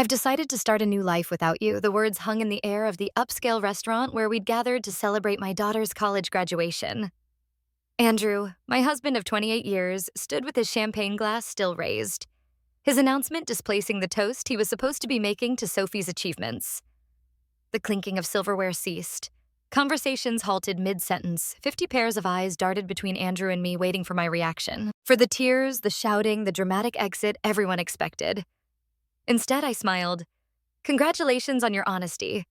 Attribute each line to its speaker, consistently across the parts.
Speaker 1: I've decided to start a new life without you. The words hung in the air of the upscale restaurant where we'd gathered to celebrate my daughter's college graduation. Andrew, my husband of 28 years, stood with his champagne glass still raised, his announcement displacing the toast he was supposed to be making to Sophie's achievements. The clinking of silverware ceased. Conversations halted mid-sentence. 50 pairs of eyes darted between Andrew and me, waiting for my reaction. For the tears, the shouting, the dramatic exit everyone expected. Instead, I smiled. Congratulations on your honesty.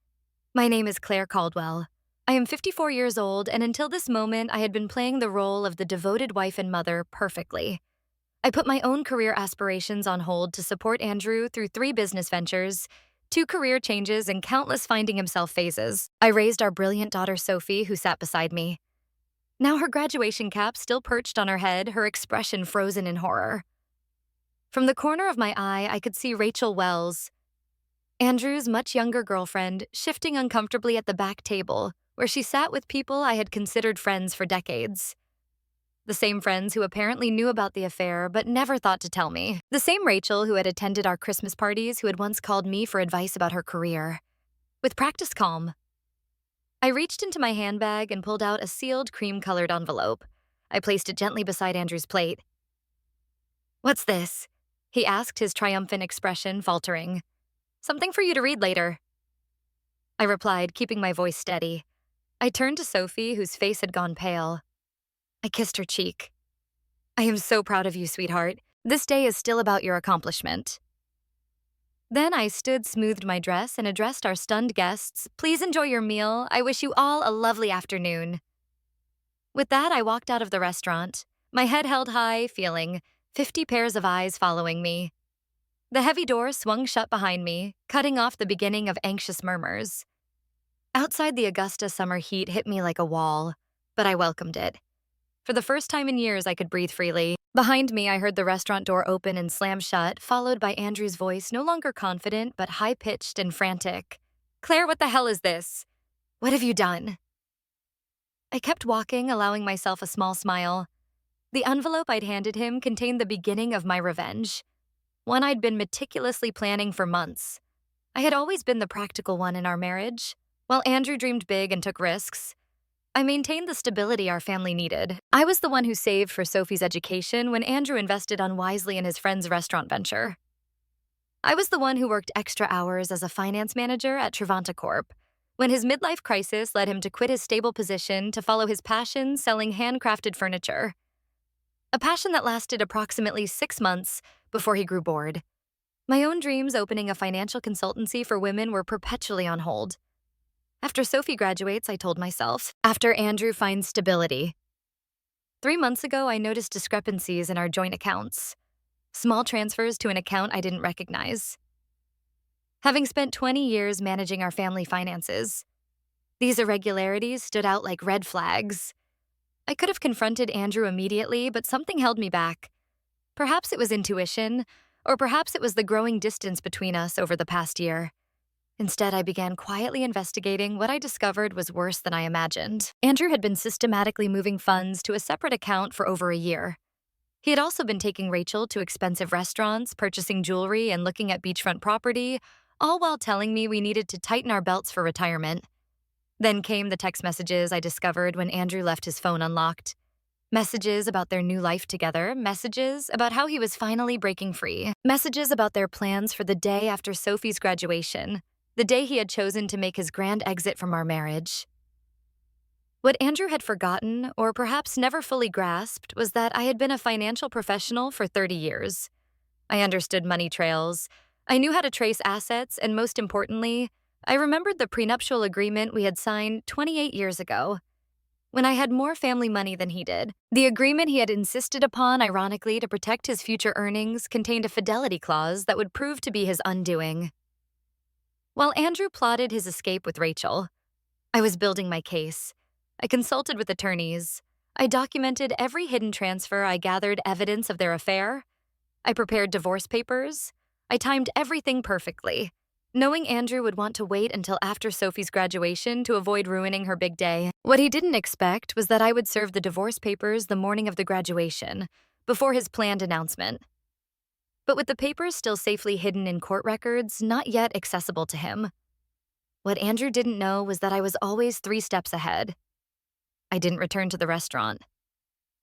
Speaker 1: My name is Claire Caldwell. I am 54 years old, and until this moment, I had been playing the role of the devoted wife and mother perfectly. I put my own career aspirations on hold to support Andrew through 3 business ventures, 2 career changes, and countless finding himself phases. I raised our brilliant daughter Sophie, who sat beside me. Now her graduation cap still perched on her head, her expression frozen in horror. From the corner of my eye, I could see Rachel Wells, Andrew's much younger girlfriend, shifting uncomfortably at the back table, where she sat with people I had considered friends for decades. The same friends who apparently knew about the affair but never thought to tell me. The same Rachel who had attended our Christmas parties, who had once called me for advice about her career. With practiced calm, I reached into my handbag and pulled out a sealed cream-colored envelope. I placed it gently beside Andrew's plate. "What's this?" he asked, his triumphant expression faltering. "Something for you to read later," I replied, keeping my voice steady. I turned to Sophie, whose face had gone pale. I kissed her cheek. "I am so proud of you, sweetheart. This day is still about your accomplishment." Then I smoothed my dress, and addressed our stunned guests. "Please enjoy your meal. I wish you all a lovely afternoon." With that, I walked out of the restaurant, my head held high, feeling 50 pairs of eyes following me. The heavy door swung shut behind me, cutting off the beginning of anxious murmurs. Outside, the Augusta summer heat hit me like a wall, but I welcomed it. For the first time in years, I could breathe freely. Behind me, I heard the restaurant door open and slam shut, followed by Andrew's voice, no longer confident, but high-pitched and frantic. "Claire, what the hell is this? What have you done?" I kept walking, allowing myself a small smile. The envelope I'd handed him contained the beginning of my revenge, one I'd been meticulously planning for months. I had always been the practical one in our marriage. While Andrew dreamed big and took risks, I maintained the stability our family needed. I was the one who saved for Sophie's education when Andrew invested unwisely in his friend's restaurant venture. I was the one who worked extra hours as a finance manager at Trevanta Corp, when his midlife crisis led him to quit his stable position to follow his passion selling handcrafted furniture. A passion that lasted approximately 6 months before he grew bored. My own dreams opening a financial consultancy for women were perpetually on hold. After Sophie graduates, I told myself. After Andrew finds stability. 3 months ago, I noticed discrepancies in our joint accounts. Small transfers to an account I didn't recognize. Having spent 20 years managing our family finances, these irregularities stood out like red flags. I could have confronted Andrew immediately, but something held me back. Perhaps it was intuition, or perhaps it was the growing distance between us over the past year. Instead, I began quietly investigating. What I discovered was worse than I imagined. Andrew had been systematically moving funds to a separate account for over a year. He had also been taking Rachel to expensive restaurants, purchasing jewelry, and looking at beachfront property, all while telling me we needed to tighten our belts for retirement. Then came the text messages I discovered when Andrew left his phone unlocked. Messages about their new life together, messages about how he was finally breaking free, messages about their plans for the day after Sophie's graduation, the day he had chosen to make his grand exit from our marriage. What Andrew had forgotten, or perhaps never fully grasped, was that I had been a financial professional for 30 years. I understood money trails. I knew how to trace assets, and most importantly, I remembered the prenuptial agreement we had signed 28 years ago, when I had more family money than he did. The agreement he had insisted upon, ironically, to protect his future earnings contained a fidelity clause that would prove to be his undoing. While Andrew plotted his escape with Rachel, I was building my case. I consulted with attorneys. I documented every hidden transfer. I gathered evidence of their affair. I prepared divorce papers. I timed everything perfectly, knowing Andrew would want to wait until after Sophie's graduation to avoid ruining her big day. What he didn't expect was that I would serve the divorce papers the morning of the graduation, before his planned announcement. But with the papers still safely hidden in court records, not yet accessible to him. What Andrew didn't know was that I was always 3 steps ahead. I didn't return to the restaurant.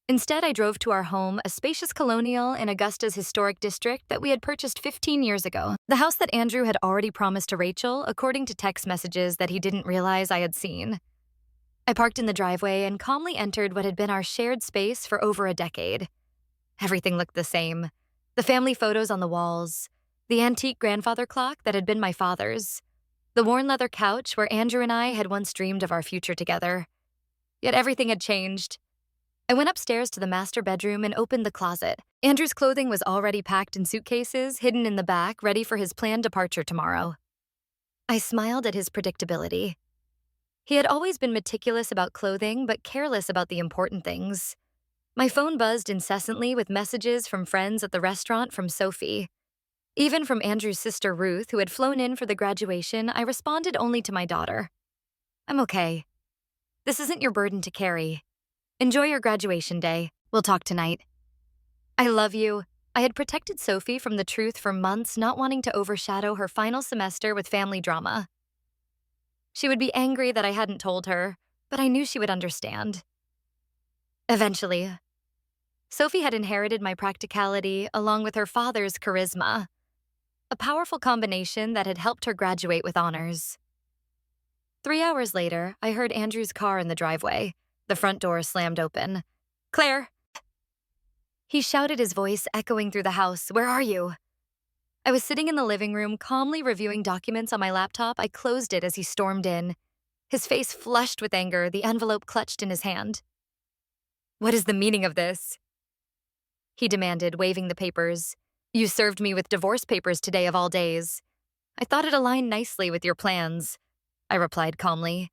Speaker 1: Instead, I drove to our home, a spacious colonial in Augusta's historic district that we had purchased 15 years ago. The house that Andrew had already promised to Rachel, according to text messages that he didn't realize I had seen. I parked in the driveway and calmly entered what had been our shared space for over a decade. Everything looked the same. The family photos on the walls, the antique grandfather clock that had been my father's, the worn leather couch where Andrew and I had once dreamed of our future together. Yet everything had changed. I went upstairs to the master bedroom and opened the closet. Andrew's clothing was already packed in suitcases, hidden in the back, ready for his planned departure tomorrow. I smiled at his predictability. He had always been meticulous about clothing, but careless about the important things. My phone buzzed incessantly with messages from friends at the restaurant from Sophie. Even from Andrew's sister Ruth, who had flown in for the graduation, I responded only to my daughter. "I'm okay. This isn't your burden to carry. Enjoy your graduation day. We'll talk tonight. I love you." I had protected Sophie from the truth for months, not wanting to overshadow her final semester with family drama. She would be angry that I hadn't told her, but I knew she would understand. Eventually, Sophie had inherited my practicality along with her father's charisma, a powerful combination that had helped her graduate with honors. 3 hours later, I heard Andrew's car in the driveway. The front door slammed open. "Claire!" He shouted, his voice echoing through the house. "Where are you?" I was sitting in the living room, calmly reviewing documents on my laptop. I closed it as he stormed in, his face flushed with anger, the envelope clutched in his hand. "What is the meaning of this?" he demanded, waving the papers. "You served me with divorce papers today of all days. I thought it aligned nicely with your plans," I replied calmly.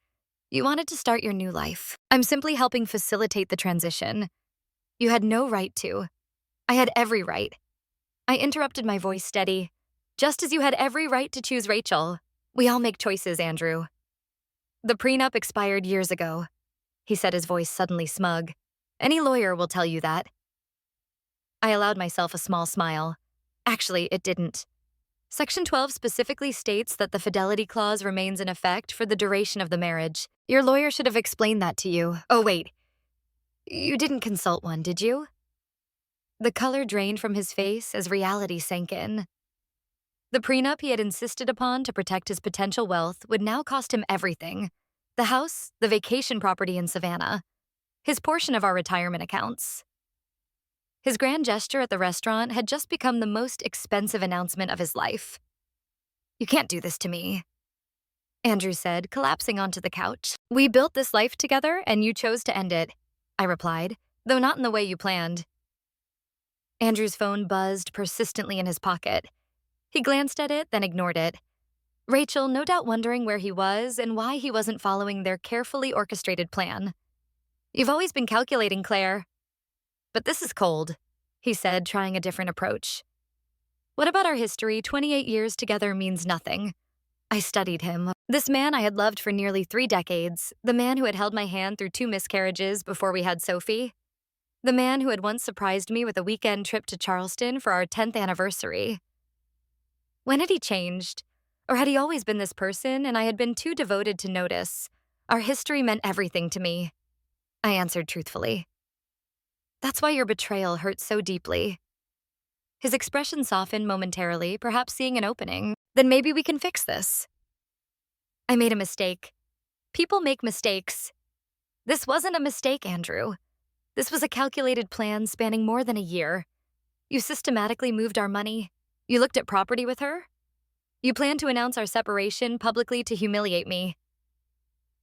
Speaker 1: "You wanted to start your new life. I'm simply helping facilitate the transition. You had no right to. I had every right." I interrupted, my voice steady. "Just as you had every right to choose Rachel. We all make choices, Andrew." "The prenup expired years ago," he said, his voice suddenly smug. "Any lawyer will tell you that." I allowed myself a small smile. Actually, it didn't. Section 12 specifically states that the fidelity clause remains in effect for the duration of the marriage. Your lawyer should have explained that to you. Oh, wait. You didn't consult one, did you? The color drained from his face as reality sank in. The prenup he had insisted upon to protect his potential wealth would now cost him everything. The house, the vacation property in Savannah, his portion of our retirement accounts. His grand gesture at the restaurant had just become the most expensive announcement of his life. "You can't do this to me," Andrew said, collapsing onto the couch. "We built this life together, and you chose to end it," I replied, "though not in the way you planned." Andrew's phone buzzed persistently in his pocket. He glanced at it, then ignored it. Rachel, no doubt wondering where he was and why he wasn't following their carefully orchestrated plan. "You've always been calculating, Claire. But this is cold," he said, trying a different approach. "What about our history? 28 years together means nothing." I studied him. This man I had loved for nearly 3 decades, the man who had held my hand through 2 miscarriages before we had Sophie, the man who had once surprised me with a weekend trip to Charleston for our 10th anniversary. When had he changed? Or had he always been this person and I had been too devoted to notice? Our history meant everything to me, I answered truthfully. "That's why your betrayal hurt so deeply." His expression softened momentarily, perhaps seeing an opening. "Then maybe we can fix this." "I made a mistake. People make mistakes." "This wasn't a mistake, Andrew. This was a calculated plan spanning more than a year. You systematically moved our money. You looked at property with her. You planned to announce our separation publicly to humiliate me."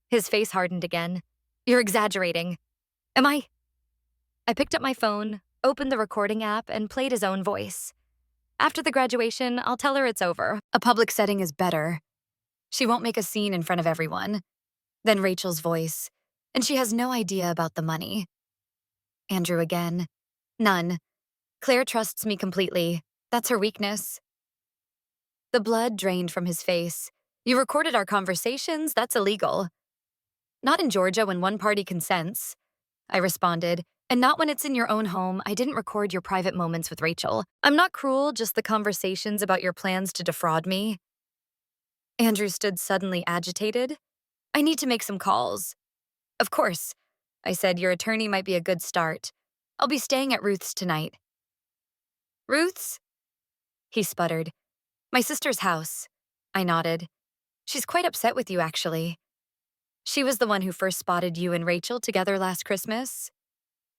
Speaker 1: His face hardened again. "You're exaggerating." "Am I?" I picked up my phone, opened the recording app, and played his own voice. "After the graduation, I'll tell her it's over. A public setting is better. She won't make a scene in front of everyone." Then Rachel's voice. "And she has no idea about the money." Andrew again. "None. Claire trusts me completely. That's her weakness." The blood drained from his face. "You recorded our conversations? That's illegal." "Not in Georgia when one party consents," I responded, And not when it's in your own home. I didn't record your private moments with Rachel. I'm not cruel, just the conversations about your plans to defraud me. Andrew stood suddenly agitated. I need to make some calls. Of course. I said, your attorney might be a good start. I'll be staying at Ruth's tonight. Ruth's? He sputtered. My sister's house. I nodded. She's quite upset with you, actually. She was the one who first spotted you and Rachel together last Christmas.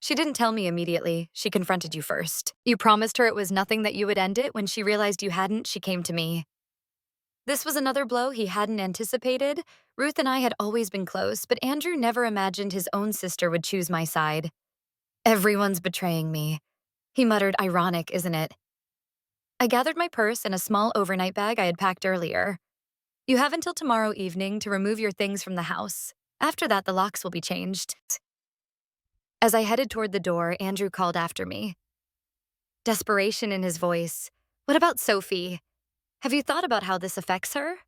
Speaker 1: She didn't tell me immediately. She confronted you first. You promised her it was nothing, that you would end it. When she realized you hadn't, she came to me. This was another blow he hadn't anticipated. Ruth and I had always been close, but Andrew never imagined his own sister would choose my side. Everyone's betraying me. He muttered, ironic, isn't it? I gathered my purse and a small overnight bag I had packed earlier. You have until tomorrow evening to remove your things from the house. After that, the locks will be changed. As I headed toward the door, Andrew called after me. Desperation in his voice. What about Sophie? Have you thought about how this affects her?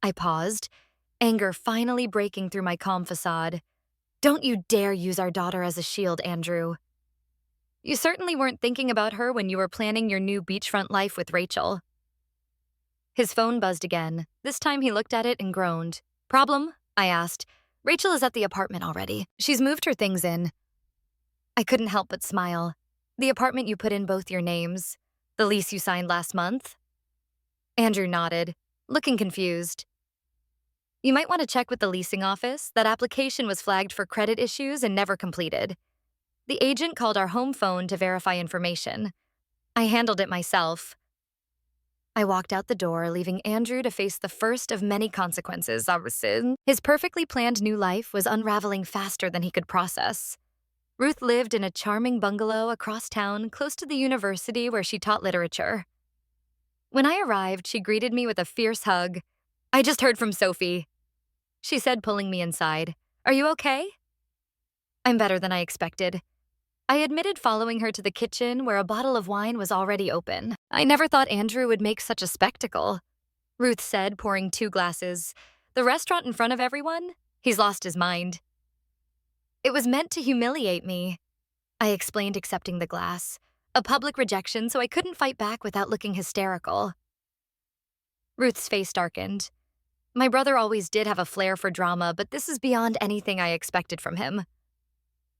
Speaker 1: I paused, anger finally breaking through my calm facade. Don't you dare use our daughter as a shield, Andrew. You certainly weren't thinking about her when you were planning your new beachfront life with Rachel. His phone buzzed again. This time he looked at it and groaned. Problem? I asked. Rachel is at the apartment already. She's moved her things in. I couldn't help but smile. The apartment you put in both your names. The lease you signed last month? Andrew nodded, looking confused. You might want to check with the leasing office. That application was flagged for credit issues and never completed. The agent called our home phone to verify information. I handled it myself. I walked out the door, leaving Andrew to face the first of many consequences. His perfectly planned new life was unraveling faster than he could process. Ruth lived in a charming bungalow across town, close to the university where she taught literature. When I arrived, she greeted me with a fierce hug. I just heard from Sophie, she said, pulling me inside. Are you okay? I'm better than I expected. I admitted, following her to the kitchen where a bottle of wine was already open. I never thought Andrew would make such a spectacle, Ruth said, pouring 2 glasses. The restaurant in front of everyone? He's lost his mind. It was meant to humiliate me, I explained, accepting the glass. A public rejection, so I couldn't fight back without looking hysterical. Ruth's face darkened. My brother always did have a flair for drama, but this is beyond anything I expected from him.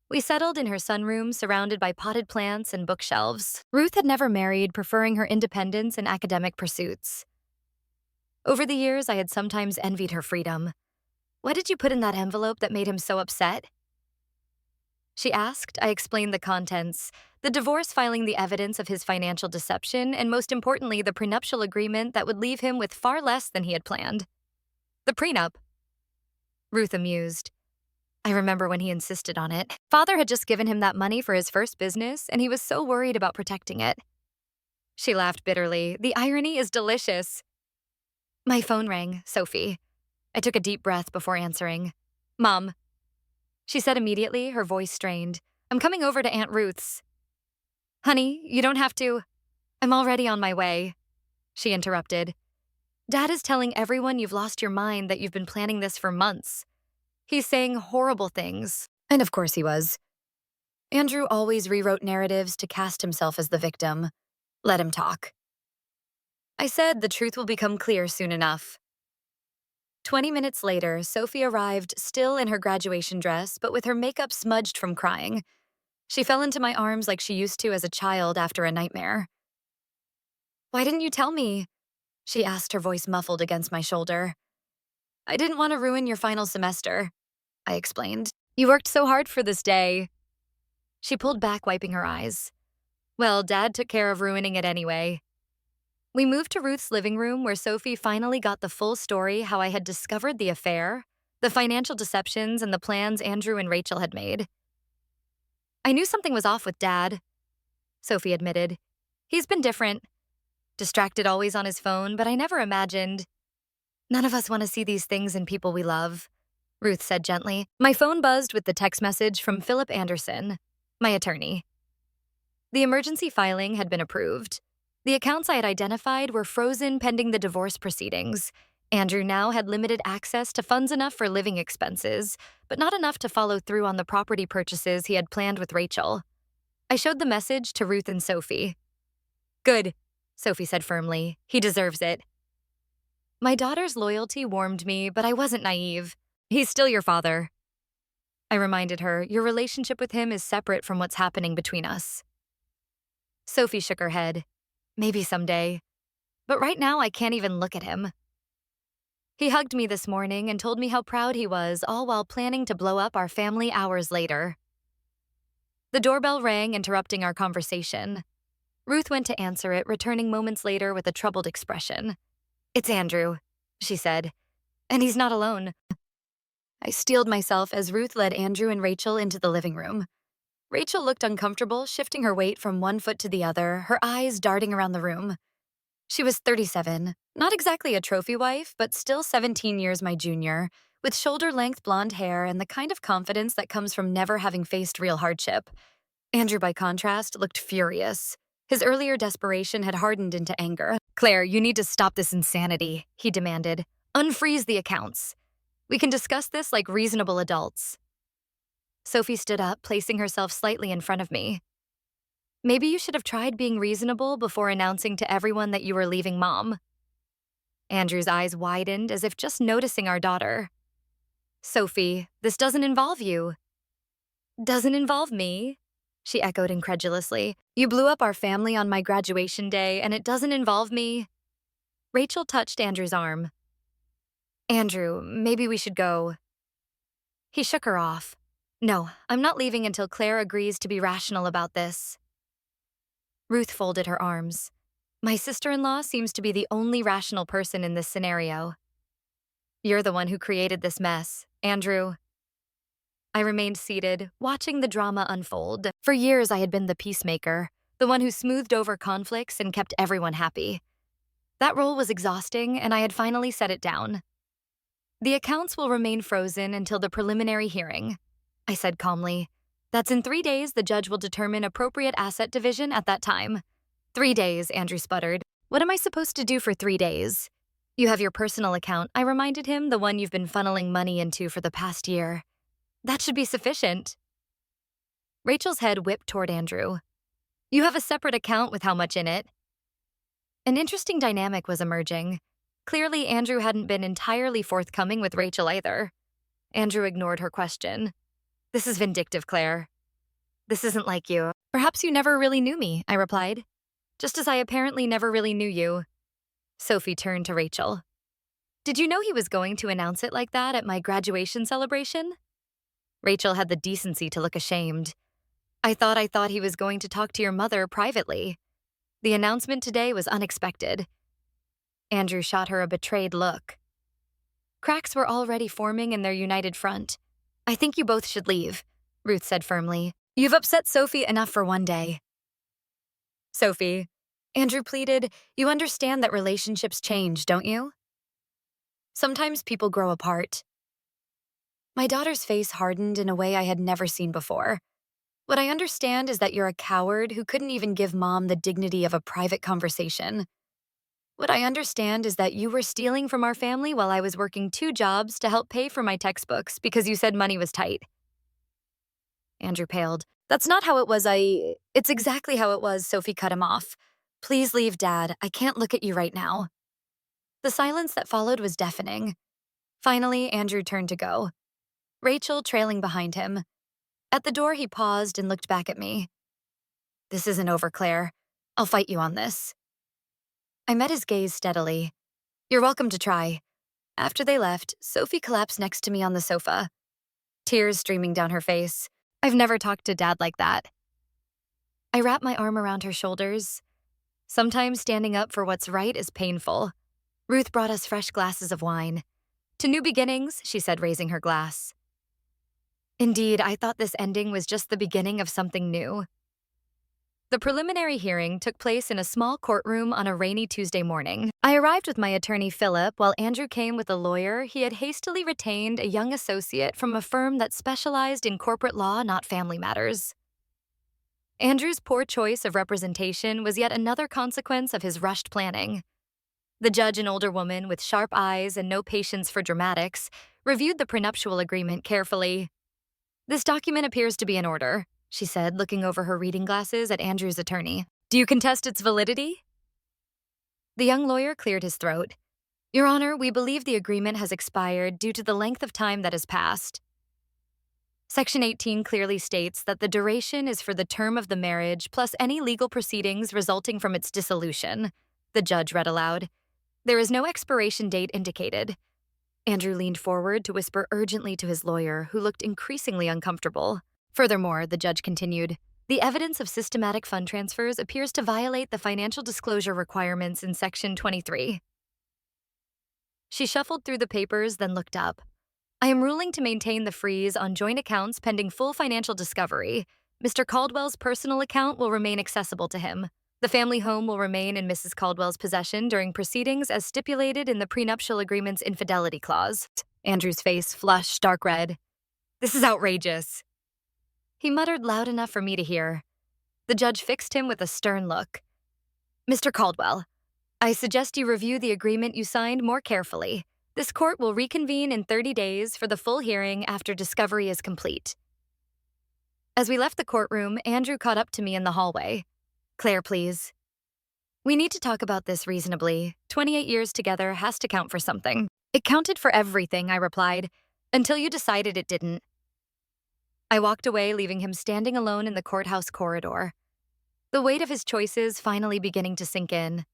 Speaker 1: We settled in her sunroom, surrounded by potted plants and bookshelves. Ruth had never married, preferring her independence and academic pursuits. Over the years, I had sometimes envied her freedom. What did you put in that envelope that made him so upset? She asked. I explained the contents, the divorce filing, the evidence of his financial deception, and most importantly, the prenuptial agreement that would leave him with far less than he had planned. The prenup. Ruth amused. I remember when he insisted on it. Father had just given him that money for his first business, and he was so worried about protecting it. She laughed bitterly. The irony is delicious. My phone rang. Sophie. I took a deep breath before answering. Mom. She said immediately, her voice strained. I'm coming over to Aunt Ruth's. Honey, you don't have to. I'm already on my way, she interrupted. Dad is telling everyone you've lost your mind, that you've been planning this for months. He's saying horrible things. And of course he was. Andrew always rewrote narratives to cast himself as the victim. Let him talk. I said the truth will become clear soon enough. 20 minutes later, Sophie arrived, still in her graduation dress, but with her makeup smudged from crying. She fell into my arms like she used to as a child after a nightmare. Why didn't you tell me? She asked, her voice muffled against my shoulder. I didn't want to ruin your final semester, I explained. You worked so hard for this day. She pulled back, wiping her eyes. Well, Dad took care of ruining it anyway. We moved to Ruth's living room, where Sophie finally got the full story, how I had discovered the affair, the financial deceptions, and the plans Andrew and Rachel had made. I knew something was off with Dad, Sophie admitted. He's been different. Distracted, always on his phone, but I never imagined. None of us want to see these things in people we love, Ruth said gently. My phone buzzed with the text message from Philip Anderson, my attorney. The emergency filing had been approved. The accounts I had identified were frozen pending the divorce proceedings. Andrew now had limited access to funds enough for living expenses, but not enough to follow through on the property purchases he had planned with Rachel. I showed the message to Ruth and Sophie. "Good," Sophie said firmly. "He deserves it." My daughter's loyalty warmed me, but I wasn't naive. "He's still your father." I reminded her, "Your relationship with him is separate from what's happening between us." Sophie shook her head. "Maybe someday. But right now, I can't even look at him." He hugged me this morning and told me how proud he was, all while planning to blow up our family hours later. The doorbell rang, interrupting our conversation. Ruth went to answer it, returning moments later with a troubled expression. "It's Andrew," she said, "and he's not alone." I steeled myself as Ruth led Andrew and Rachel into the living room. Rachel looked uncomfortable, shifting her weight from one foot to the other, her eyes darting around the room. She was 37, not exactly a trophy wife, but still 17 years my junior, with shoulder-length blonde hair and the kind of confidence that comes from never having faced real hardship. Andrew, by contrast, looked furious. His earlier desperation had hardened into anger. "Claire, you need to stop this insanity," he demanded. "Unfreeze the accounts. We can discuss this like reasonable adults." Sophie stood up, placing herself slightly in front of me. "Maybe you should have tried being reasonable before announcing to everyone that you were leaving Mom." Andrew's eyes widened as if just noticing our daughter. "Sophie, this doesn't involve you." "Doesn't involve me?" she echoed incredulously. "You blew up our family on my graduation day, and it doesn't involve me?" Rachel touched Andrew's arm. "Andrew, maybe we should go." He shook her off. "No, I'm not leaving until Claire agrees to be rational about this." Ruth folded her arms. "My sister-in-law seems to be the only rational person in this scenario." "You're the one who created this mess, Andrew." I remained seated, watching the drama unfold. For years, I had been the peacemaker, the one who smoothed over conflicts and kept everyone happy. That role was exhausting, and I had finally set it down. "The accounts will remain frozen until the preliminary hearing," I said calmly. "That's in 3 days. The judge will determine appropriate asset division at that time." "3 days," Andrew sputtered. "What am I supposed to do for 3 days?" "You have your personal account," I reminded him, "the one you've been funneling money into for the past year." "That should be sufficient." Rachel's head whipped toward Andrew. "You have a separate account with how much in it." An interesting dynamic was emerging. Clearly, Andrew hadn't been entirely forthcoming with Rachel either. Andrew ignored her question. "This is vindictive, Claire." "This isn't like you. Perhaps you never really knew me," I replied. "Just as I apparently never really knew you." Sophie turned to Rachel. "Did you know he was going to announce it like that at my graduation celebration?" Rachel had the decency to look ashamed. I thought he was going to talk to your mother privately. The announcement today was unexpected." Andrew shot her a betrayed look. Cracks were already forming in their united front. "I think you both should leave," Ruth said firmly. "You've upset Sophie enough for one day." "Sophie," Andrew pleaded, "you understand that relationships change, don't you? Sometimes people grow apart." My daughter's face hardened in a way I had never seen before. "What I understand is that you're a coward who couldn't even give Mom the dignity of a private conversation. What I understand is that you were stealing from our family while I was working 2 jobs to help pay for my textbooks because you said money was tight." Andrew paled. "That's not how it was. It's exactly how it was," Sophie cut him off. "Please leave, Dad. I can't look at you right now." The silence that followed was deafening. Finally, Andrew turned to go, Rachel trailing behind him. At the door, he paused and looked back at me. "This isn't over, Claire. I'll fight you on this." I met his gaze steadily. "You're welcome to try." After they left, Sophie collapsed next to me on the sofa, tears streaming down her face. "I've never talked to Dad like that." I wrapped my arm around her shoulders. Sometimes standing up for what's right is painful. Ruth brought us fresh glasses of wine. "To new beginnings," she said, raising her glass. Indeed, I thought this ending was just the beginning of something new. The preliminary hearing took place in a small courtroom on a rainy Tuesday morning. I arrived with my attorney, Philip, while Andrew came with a lawyer he had hastily retained, a young associate from a firm that specialized in corporate law, not family matters. Andrew's poor choice of representation was yet another consequence of his rushed planning. The judge, an older woman with sharp eyes and no patience for dramatics, reviewed the prenuptial agreement carefully. "This document appears to be in order," she said, looking over her reading glasses at Andrew's attorney. "Do you contest its validity?" The young lawyer cleared his throat. "Your Honor, we believe the agreement has expired due to the length of time that has passed. Section 18 clearly states that the duration is for the term of the marriage plus any legal proceedings resulting from its dissolution," the judge read aloud. "There is no expiration date indicated." Andrew leaned forward to whisper urgently to his lawyer, who looked increasingly uncomfortable. "Furthermore," the judge continued, "the evidence of systematic fund transfers appears to violate the financial disclosure requirements in Section 23. She shuffled through the papers, then looked up. "I am ruling to maintain the freeze on joint accounts pending full financial discovery. Mr. Caldwell's personal account will remain accessible to him. The family home will remain in Mrs. Caldwell's possession during proceedings as stipulated in the prenuptial agreement's infidelity clause." Andrew's face flushed dark red. "This is outrageous." He muttered loud enough for me to hear. The judge fixed him with a stern look. "Mr. Caldwell, I suggest you review the agreement you signed more carefully. This court will reconvene in 30 days for the full hearing after discovery is complete." As we left the courtroom, Andrew caught up to me in the hallway. "Claire, please. We need to talk about this reasonably. 28 years together has to count for something." "It counted for everything," I replied, "until you decided it didn't." I walked away, leaving him standing alone in the courthouse corridor, the weight of his choices finally beginning to sink in.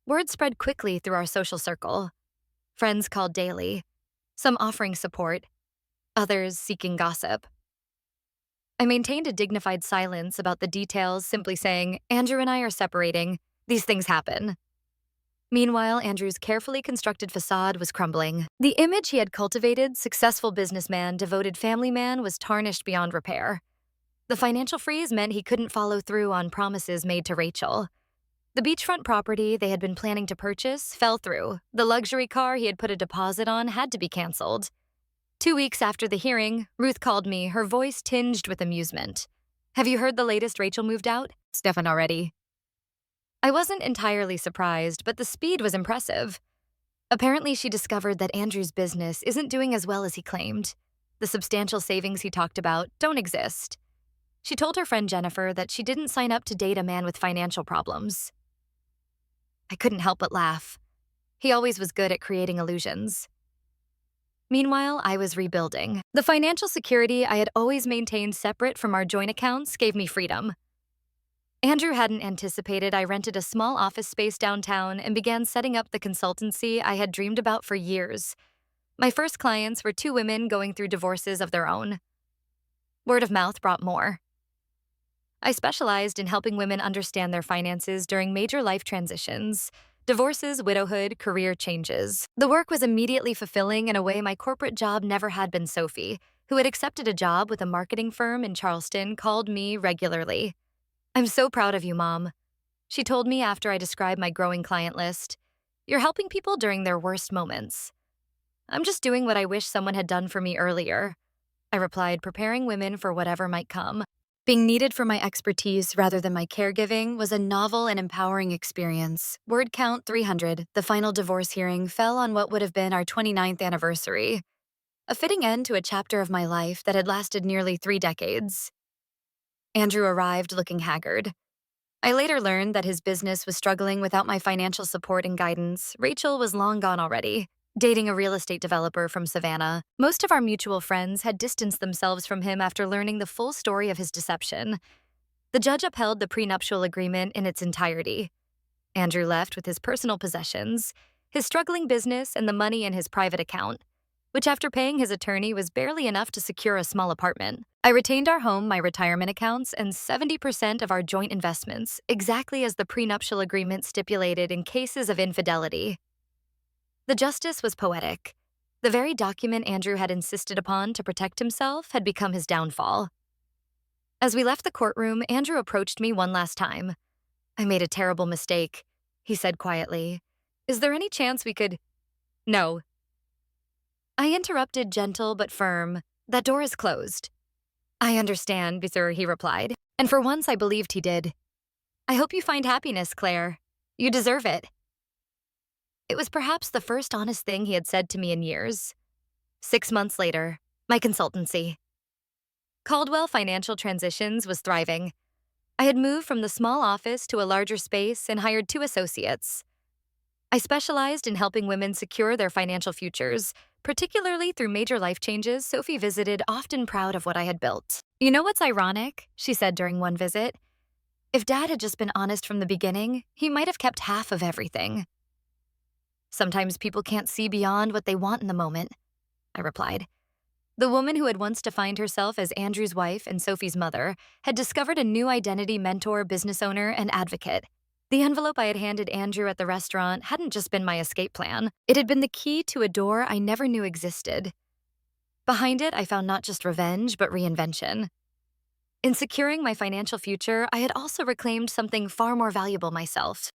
Speaker 1: Word spread quickly through our social circle. Friends called daily, some offering support, others seeking gossip. I maintained a dignified silence about the details, simply saying, "Andrew and I are separating. These things happen." Meanwhile, Andrew's carefully constructed facade was crumbling. The image he had cultivated, successful businessman, devoted family man, was tarnished beyond repair. The financial freeze meant he couldn't follow through on promises made to Rachel. The beachfront property they had been planning to purchase fell through. The luxury car he had put a deposit on had to be canceled. 2 weeks after the hearing, Ruth called me, her voice tinged with amusement. "Have you heard the latest Rachel moved out? Stefan already." I wasn't entirely surprised, but the speed was impressive. Apparently, she discovered that Andrew's business isn't doing as well as he claimed. The substantial savings he talked about don't exist. She told her friend Jennifer that she didn't sign up to date a man with financial problems. I couldn't help but laugh. He always was good at creating illusions. Meanwhile, I was rebuilding. The financial security I had always maintained separate from our joint accounts gave me freedom. Andrew hadn't anticipated I rented a small office space downtown and began setting up the consultancy I had dreamed about for years. My first clients were 2 women going through divorces of their own. Word of mouth brought more. I specialized in helping women understand their finances during major life transitions, divorces, widowhood, career changes. The work was immediately fulfilling in a way my corporate job never had been. Sophie, who had accepted a job with a marketing firm in Charleston, called me regularly. "I'm so proud of you, Mom," she told me after I described my growing client list. "You're helping people during their worst moments." "I'm just doing what I wish someone had done for me earlier," I replied, preparing women for whatever might come. Being needed for my expertise rather than my caregiving was a novel and empowering experience. Word count 300, the final divorce hearing fell on what would have been our 29th anniversary, a fitting end to a chapter of my life that had lasted nearly 3 decades. Andrew arrived looking haggard. I later learned that his business was struggling without my financial support and guidance. Rachel was long gone already, dating a real estate developer from Savannah. Most of our mutual friends had distanced themselves from him after learning the full story of his deception. The judge upheld the prenuptial agreement in its entirety. Andrew left with his personal possessions, his struggling business, and the money in his private account, which after paying his attorney was barely enough to secure a small apartment. I retained our home, my retirement accounts, and 70% of our joint investments, exactly as the prenuptial agreement stipulated in cases of infidelity. The justice was poetic. The very document Andrew had insisted upon to protect himself had become his downfall. As we left the courtroom, Andrew approached me one last time. "I made a terrible mistake," he said quietly. "Is there any chance we could—" "No." I interrupted, gentle but firm. "That door is closed." "I understand, sir," he replied, and for once I believed he did. "I hope you find happiness, Claire. You deserve it." It was perhaps the first honest thing he had said to me in years. 6 months later, my consultancy. Caldwell Financial Transitions was thriving. I had moved from the small office to a larger space and hired 2 associates. I specialized in helping women secure their financial futures, particularly through major life changes Sophie visited, often proud of what I had built. You know what's ironic? She said during one visit. If Dad had just been honest from the beginning, he might have kept half of everything. Sometimes people can't see beyond what they want in the moment, I replied. The woman who had once defined herself as Andrew's wife and Sophie's mother had discovered a new identity: mentor, business owner, and advocate. The envelope I had handed Andrew at the restaurant hadn't just been my escape plan. It had been the key to a door I never knew existed. Behind it, I found not just revenge, but reinvention. In securing my financial future, I had also reclaimed something far more valuable: myself.